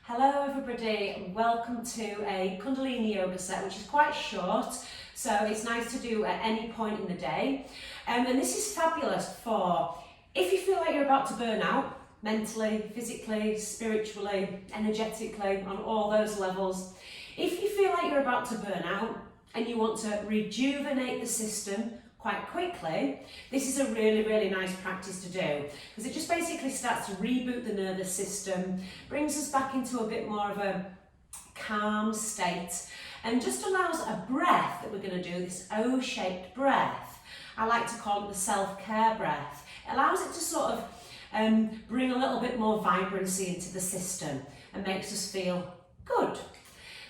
Hello everybody, and welcome to a Kundalini yoga set, which is quite short, so it's nice to do at any point in the day. And this is fabulous for if you feel like you're about to burn out, mentally, physically, spiritually, energetically, on all those levels. If you feel like you're about to burn out and you want to rejuvenate the system quite quickly, this is a really nice practice to do, because it just basically starts to reboot the nervous system, brings us back into a bit more of a calm state, and just allows a breath that we're going to do, this O-shaped breath. I like to call it the self-care breath. It allows it to sort of bring a little bit more vibrancy into the system and makes us feel good.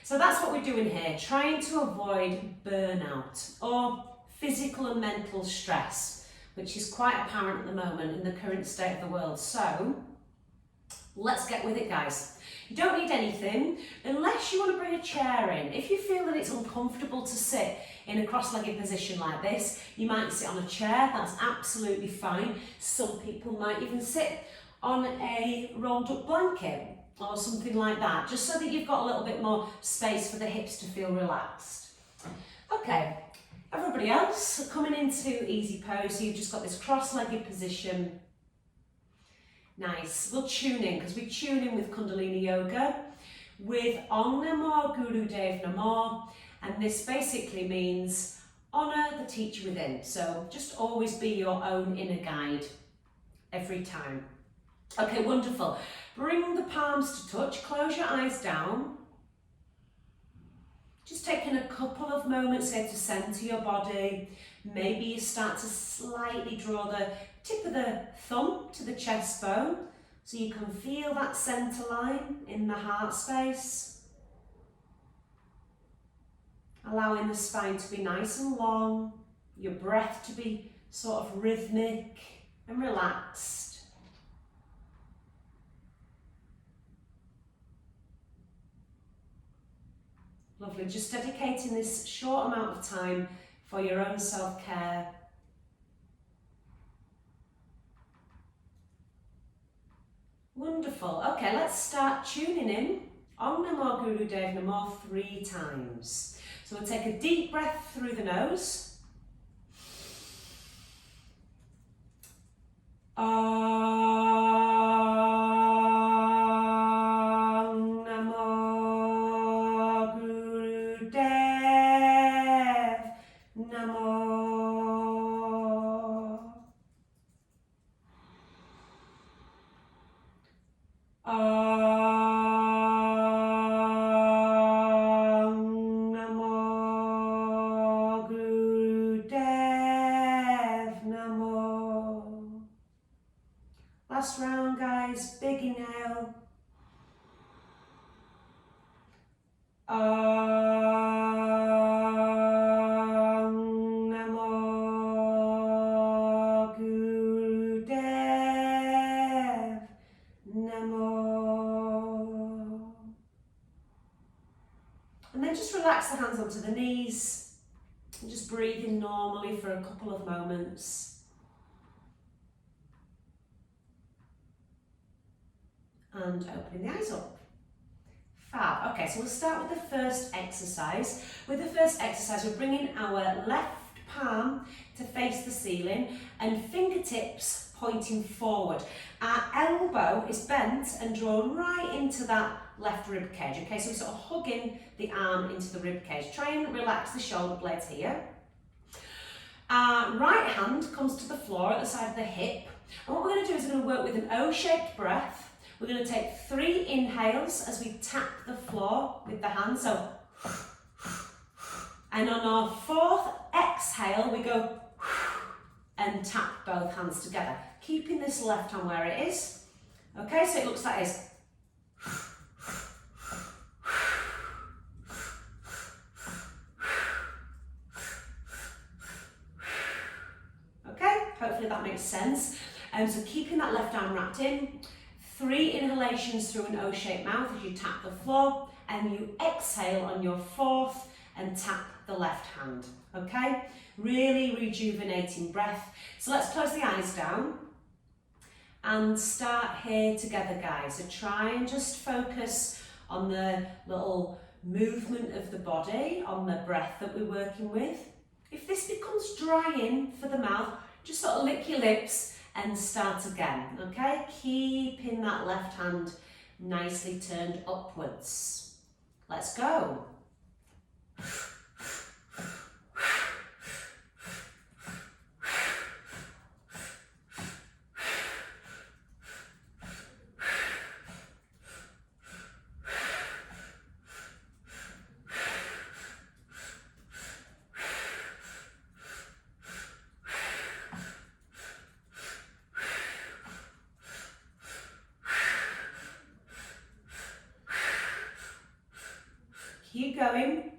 So that's what we're doing here, trying to avoid burnout or physical and mental stress, which is quite apparent at the moment in the current state of the world. So let's get with it, guys. You don't need anything unless you want to bring a chair in. If you feel that it's uncomfortable to sit in a cross-legged position like this, you might sit on a chair, that's absolutely fine. Some people might even sit on a rolled up blanket or something like that, just so that you've got a little bit more space for the hips to feel relaxed. Okay. Everybody else coming into easy pose, so you've just got this cross-legged position. Nice. We'll tune in, because we tune in with Kundalini Yoga with Om Namo Guru Dev Namo, and this basically means honour the teacher within. So just always be your own inner guide every time. Okay, wonderful. Bring the palms to touch, close your eyes down. Just taking a couple of moments here to centre your body. Maybe you start to slightly draw the tip of the thumb to the chest bone so you can feel that centre line in the heart space. Allowing the spine to be nice and long, your breath to be sort of rhythmic and relaxed. Lovely, just dedicating this short amount of time for your own self-care. Wonderful. Okay, let's start tuning in. Om Namo Guru Dev Namo 3 times. So we'll take a deep breath through the nose. Last round, guys. Big inhale. Om Namo Guru Dev Namo. And then just relax the hands onto the knees and just breathe in normally for a couple of moments. And opening the eyes up. Fab. Okay, so we'll start with the first exercise. With the first exercise, we're bringing our left palm to face the ceiling and fingertips pointing forward. Our elbow is bent and drawn right into that left rib cage. Okay, so we're sort of hugging the arm into the rib cage. Try and relax the shoulder blades here. Our right hand comes to the floor at the side of the hip. And what we're going to do is we're going to work with an O-shaped breath. We're going to take 3 inhales as we tap the floor with the hand. So, and on our 4th exhale, we go and tap both hands together, keeping this left hand where it is. Okay, so it looks like this. Okay, hopefully that makes sense. So keeping that left arm wrapped in. 3 inhalations through an O-shaped mouth as you tap the floor, and you exhale on your 4th and tap the left hand. Okay, really rejuvenating breath. So let's close the eyes down and start here together, guys. So try and just focus on the little movement of the body, on the breath that we're working with. If this becomes drying for the mouth, just sort of lick your lips and start again, okay? Keeping that left hand nicely turned upwards. Let's go. Keep going.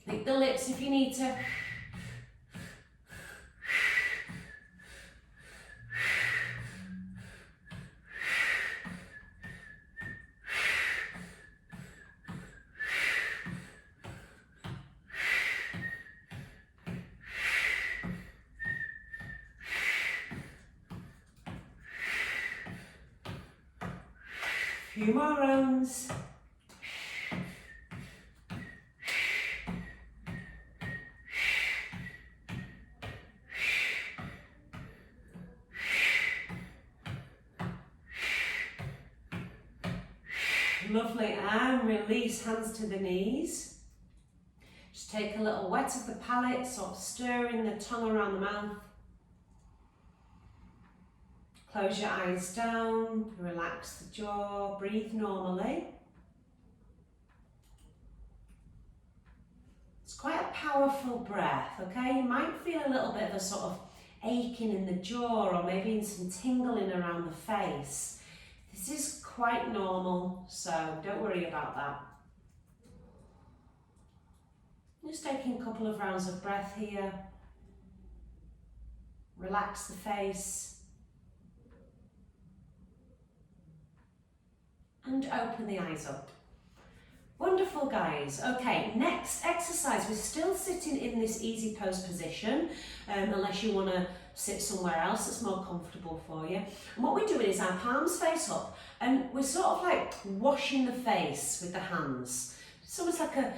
Lick the lips if you need to. Few more rounds. Lovely, and release, hands to the knees. Just take a little wet of the palate, sort of stirring the tongue around the mouth. Close your eyes down, relax the jaw, breathe normally. It's quite a powerful breath, okay? You might feel a little bit of a sort of aching in the jaw or maybe in some tingling around the face. This is quite normal, so don't worry about that. Just taking a couple of rounds of breath here. Relax the face. And open the eyes up. Wonderful, guys. Okay, next exercise. We're still sitting in this easy pose position, unless you want to sit somewhere else that's more comfortable for you. And what we're doing is our palms face up, and we're sort of like washing the face with the hands. So it's like a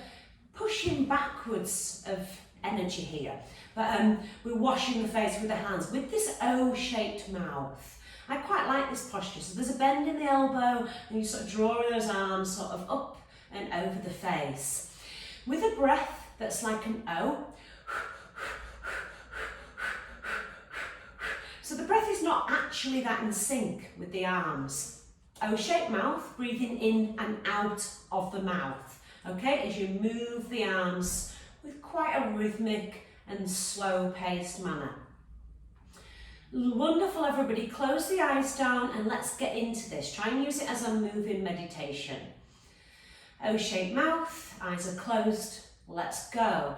pushing backwards of energy here. But we're washing the face with the hands with this O-shaped mouth. I quite like this posture. So there's a bend in the elbow and you sort of draw those arms sort of up and over the face. With a breath that's like an O. So the breath is not actually that in sync with the arms. O-shaped mouth, breathing in and out of the mouth. Okay, as you move the arms with quite a rhythmic and slow-paced manner. Wonderful, everybody. Close the eyes down and let's get into this. Try and use it as a moving meditation. O-shaped mouth, eyes are closed. Let's go.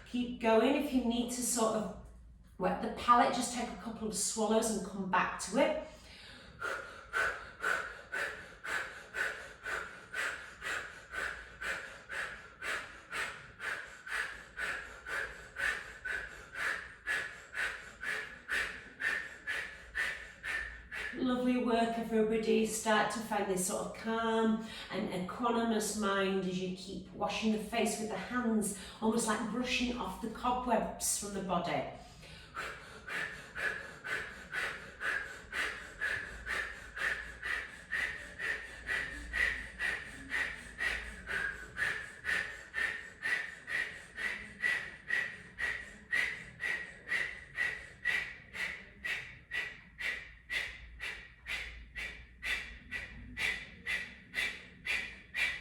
Keep going. If you need to sort of wet the palate, just take a couple of swallows and come back to it. Lovely work, everybody. Start to find this sort of calm and equanimous mind as you keep washing the face with the hands, almost like brushing off the cobwebs from the body.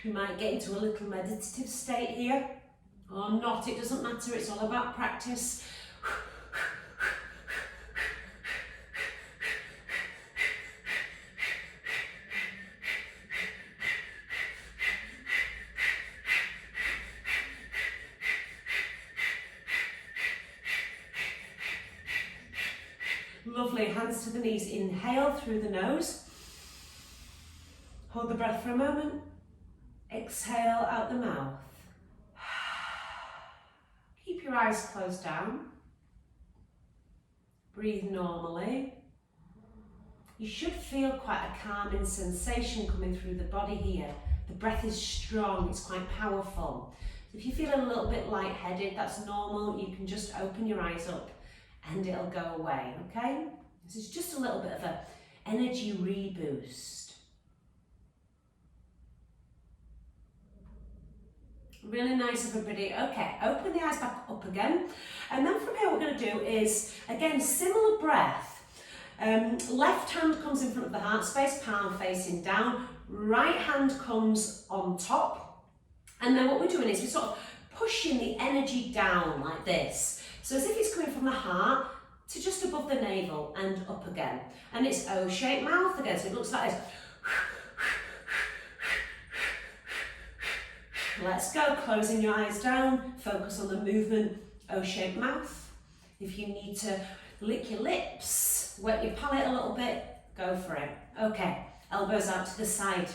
You might get into a little meditative state here, or not, it doesn't matter, it's all about practice. Lovely, hands to the knees, inhale through the nose. Hold the breath for a moment. Exhale out the mouth. Keep your eyes closed down. Breathe normally. You should feel quite a calming sensation coming through the body here. The breath is strong, it's quite powerful. So if you feel a little bit lightheaded, that's normal. You can just open your eyes up and it'll go away, okay? This is just a little bit of an energy reboost. Really nice, everybody. Okay, open the eyes back up again. And then from here, what we're going to do is, again, similar breath. Left hand comes in front of the heart space, palm facing down. Right hand comes on top. And then what we're doing is we're sort of pushing the energy down like this. So as if it's coming from the heart to just above the navel and up again. And it's O-shaped mouth again, so it looks like this. Let's go, closing your eyes down, focus on the movement, O-shaped mouth. If you need to lick your lips, wet your palate a little bit, go for it. Okay, elbows out to the side.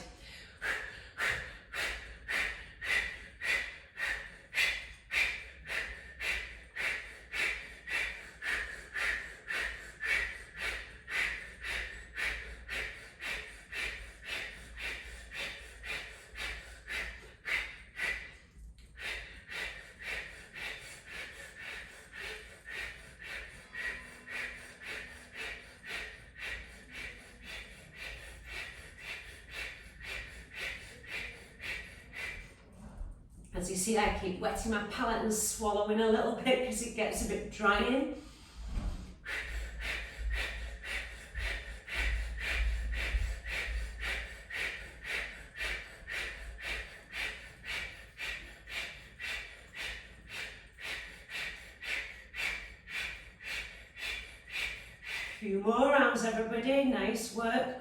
As you see, I keep wetting my palate and swallowing a little bit because it gets a bit drying. A few more rounds, everybody. Nice work.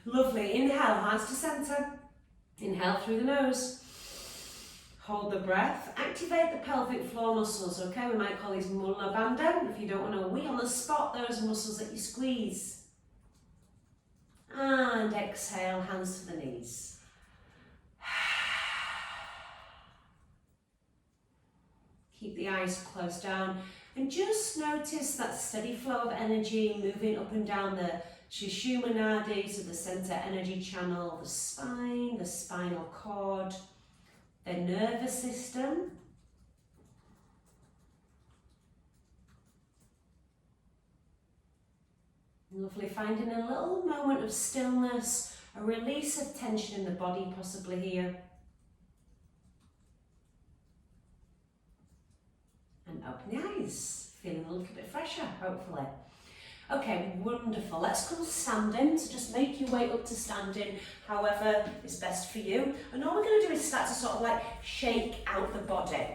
Lovely, inhale, hands to centre. Inhale through the nose. Hold the breath. Activate the pelvic floor muscles, okay? We might call these mulla bandha. If you don't want to wee on the spot, those muscles that you squeeze. And exhale, hands to the knees. Keep the eyes closed down and just notice that steady flow of energy moving up and down the Sushumna Nadi, so the centre energy channel, the spine, the spinal cord, the nervous system. Lovely, finding a little moment of stillness, a release of tension in the body possibly here. And open the eyes, feeling a little bit fresher, hopefully. Okay, wonderful. Let's come standing, so just make your way up to standing, however is best for you. And all we're going to do is start to sort of like shake out the body.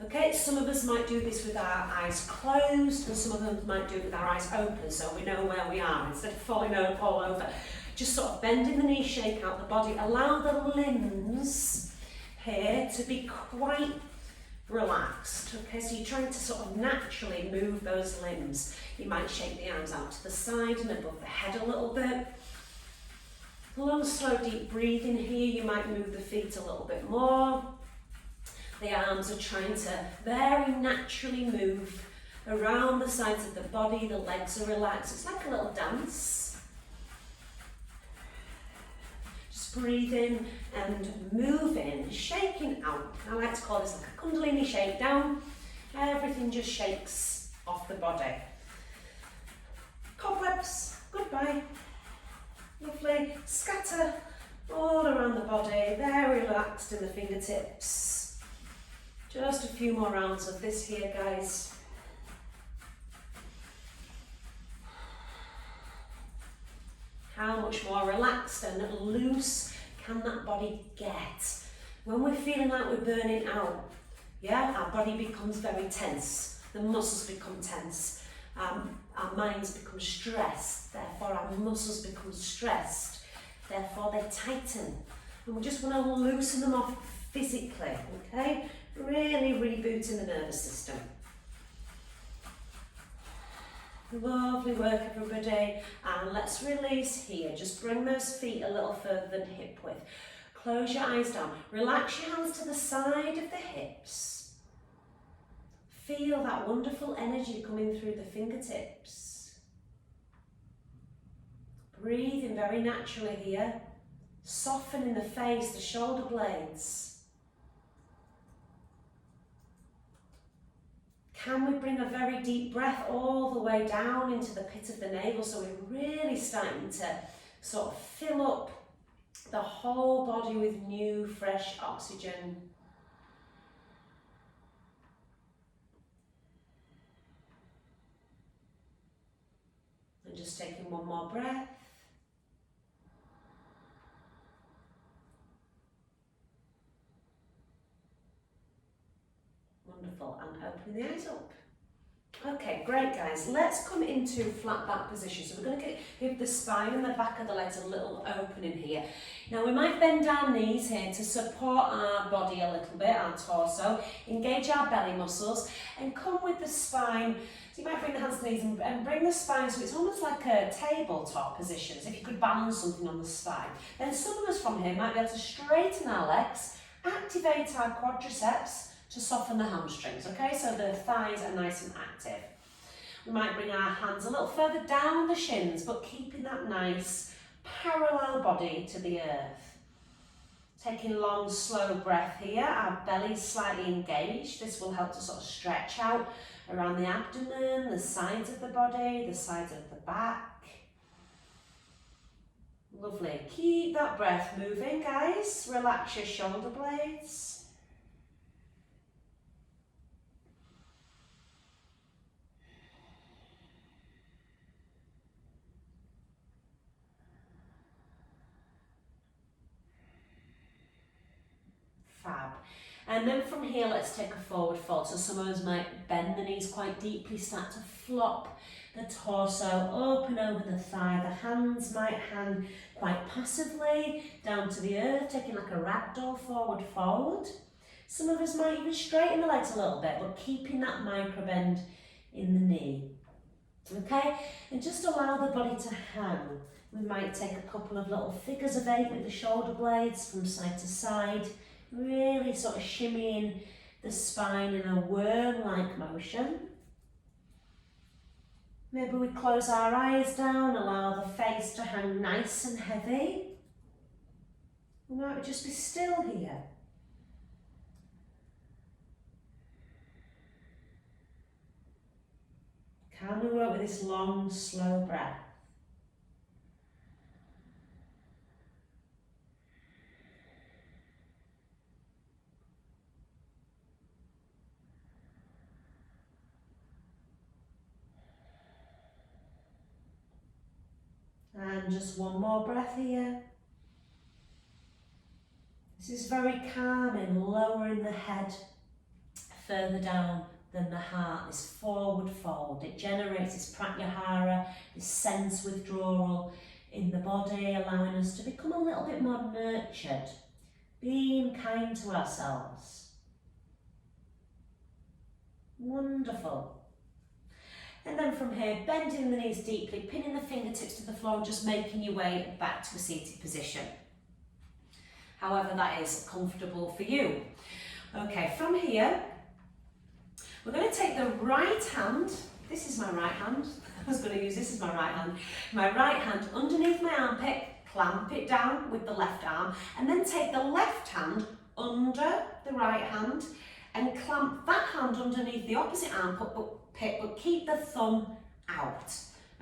Okay, some of us might do this with our eyes closed, and some of them might do it with our eyes open, so we know where we are. Instead of falling all over, just sort of bending the knees, shake out the body. Allow the limbs here to be quite relaxed. Okay, so you're trying to sort of naturally move those limbs. You might shake the arms out to the side and above the head a little bit. Long, slow, deep breathing here. You might move the feet a little bit more. The arms are trying to very naturally move around the sides of the body. The legs are relaxed. It's like a little dance. Breathing and moving, shaking out. I like to call this like a Kundalini shakedown. Everything just shakes off the body. Cobwebs, goodbye. Lovely. Scatter all around the body, very relaxed in the fingertips. Just a few more rounds of this here, guys. How much more relaxed and loose can that body get? When we're feeling like we're burning out, yeah, our body becomes very tense. The muscles become tense. Our minds become stressed. Therefore, our muscles become stressed. Therefore, they tighten. And we just want to loosen them off physically, okay? Really rebooting the nervous system. Lovely work, everybody. And let's release here. Just bring those feet a little further than hip width. Close your eyes down. Relax your hands to the side of the hips. Feel that wonderful energy coming through the fingertips. Breathing very naturally here. Softening the face, the shoulder blades. Can we bring a very deep breath all the way down into the pit of the navel, so we're really starting to sort of fill up the whole body with new, fresh oxygen. And just taking one more breath. Wonderful, and opening the eyes up. Okay, great guys. Let's come into flat back position. So we're going to give the spine and the back of the legs a little opening here. Now we might bend our knees here to support our body a little bit, our torso, engage our belly muscles, and come with the spine. So you might bring the hands to the knees and bring the spine so it's almost like a tabletop position, as if you could balance something on the spine. Then some of us from here might be able to straighten our legs, activate our quadriceps, to soften the hamstrings, okay? So the thighs are nice and active. We might bring our hands a little further down the shins, but keeping that nice parallel body to the earth. Taking a long, slow breath here. Our belly's slightly engaged. This will help to sort of stretch out around the abdomen, the sides of the body, the sides of the back. Lovely. Keep that breath moving, guys. Relax your shoulder blades. Fab. And then from here, let's take a forward fold. So some of us might bend the knees quite deeply, start to flop the torso open over the thigh. The hands might hang quite passively down to the earth, taking like a ragdoll forward fold. Some of us might even straighten the legs a little bit, but keeping that micro bend in the knee. Okay, and just allow the body to hang. We might take a couple of little figures of 8 with the shoulder blades from side to side. Really sort of shimmying the spine in a worm-like motion. Maybe we close our eyes down, allow the face to hang nice and heavy. We might just be still here. Can we work with this long, slow breath? And just one more breath here. This is very calming, lowering the head further down than the heart, this forward fold. It generates this pratyahara, this sense withdrawal in the body, allowing us to become a little bit more nurtured, being kind to ourselves. Wonderful. And then from here, bending the knees deeply, pinning the fingertips to the floor and just making your way back to a seated position. However that is comfortable for you. Okay, from here, we're going to take the right hand, this is my right hand, I was going to use this as my right hand underneath my armpit, clamp it down with the left arm, and then take the left hand under the right hand and clamp that hand underneath the opposite armpit, but keep the thumb out.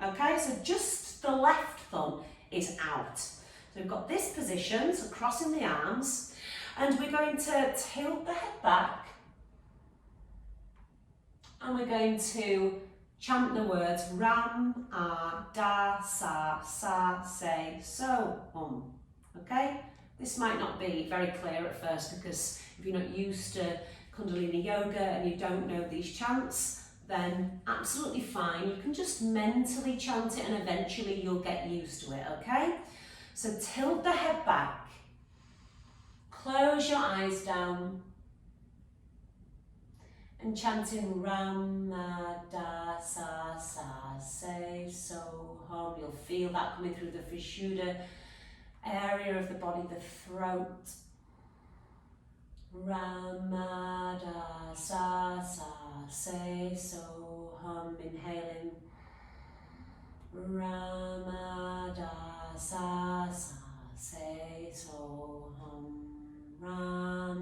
Okay, so just the left thumb is out. So we've got this position, so crossing the arms, and we're going to tilt the head back And we're going to chant the words Ram, A, Da, Sa, Sa, Se, So, Okay? This might not be very clear at first because if you're not used to Kundalini yoga and you don't know these chants, then absolutely fine. You can just mentally chant it and eventually you'll get used to it, okay? So tilt the head back, close your eyes down, and chanting Ram, Da, Sa, Sa, Se, So, Hum. You'll feel that coming through the Vishuddha area of the body, the throat. Ram, Da, Sa, Sa, Se, So, Hum. Inhaling. Ram, Da, Sa, Sa, Se, So, Hum. Ram,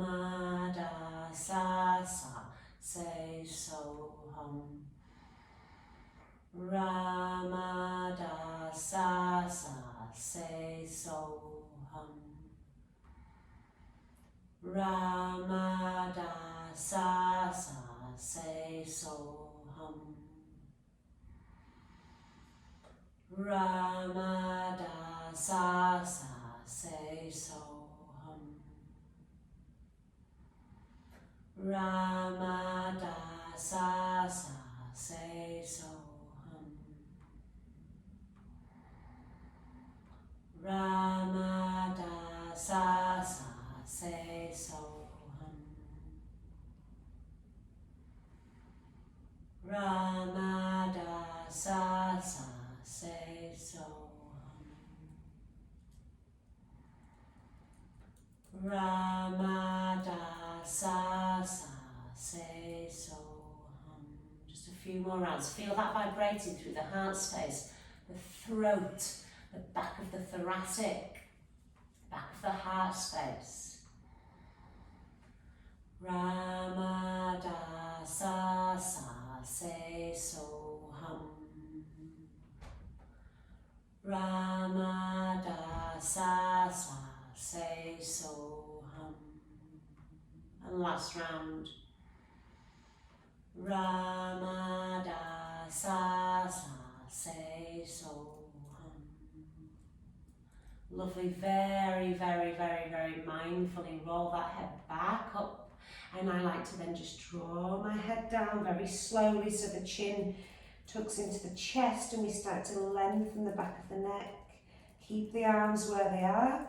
Da, Sa, Sa, Se, So, Hum. Ram, Da, Sa, Sa, Se, So, Hum. Ram, Da, Sa, Sa, Se, So, Hum. Ram, Da, Sa, Sa, Se, So, Hum. Ram, Da, Sa, Sa, Se, So, Hum. Ram, Da, Sa, Sa, Se, So, Hum. Ram, Da, Sa, Sa, Se, So, Hum. Ram, Da, Sa, Sa, Se, So, Hum. Just a few more rounds. Feel that vibrating through the heart space, the throat, the back of the thoracic, back of the heart space. Ram, Da, Sa, Sa, Se, So, Hum. Ram, Da, Sa, Sa, Se, So, Hum. And last round. Ram, Da, Sa, Sa, Se, So, Hum. Lovely, very, very, very, very mindfully roll that head back up. And I like to then just draw my head down very slowly so the chin tucks into the chest and we start to lengthen the back of the neck. Keep the arms where they are.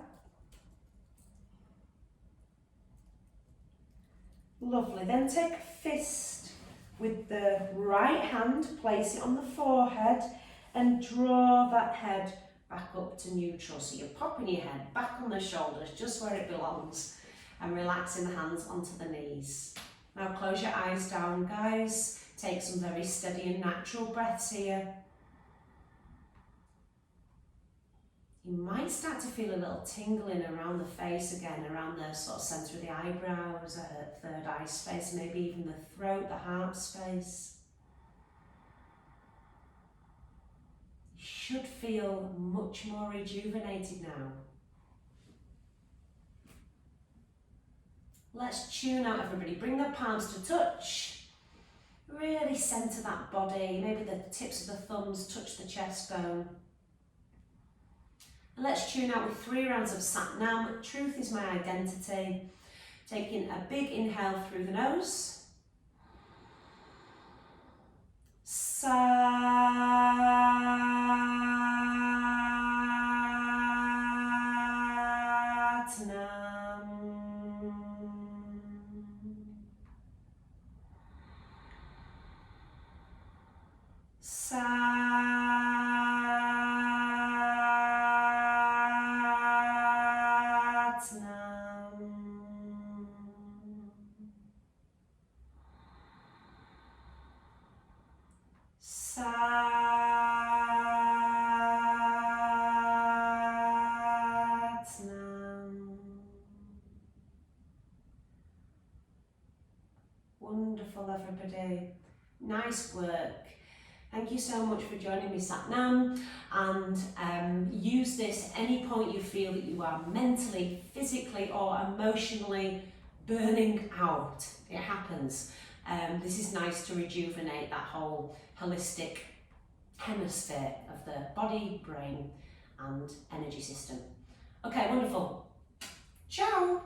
Lovely. Then take a fist with the right hand, place it on the forehead and draw that head back up to neutral. So you're popping your head back on the shoulders, just where it belongs, and relaxing the hands onto the knees. Now close your eyes down, guys. Take some very steady and natural breaths here. You might start to feel a little tingling around the face again, around the sort of centre of the eyebrows, third eye space, maybe even the throat, the heart space. You should feel much more rejuvenated now. Let's tune out, everybody. Bring the palms to touch. Really centre that body. Maybe the tips of the thumbs touch the chest bone. And let's tune out with 3 rounds of Sat Nam. Truth is my identity. Taking a big inhale through the nose. Sat Nam. Sat Nam. Sat Nam. Wonderful, everybody. Nice work. Thank you so much for joining me, Sat Nam, and use this any point you feel that you are mentally, physically or emotionally burning out. It happens. This is nice to rejuvenate that whole holistic hemisphere of the body, brain and energy system. Okay, wonderful. Ciao!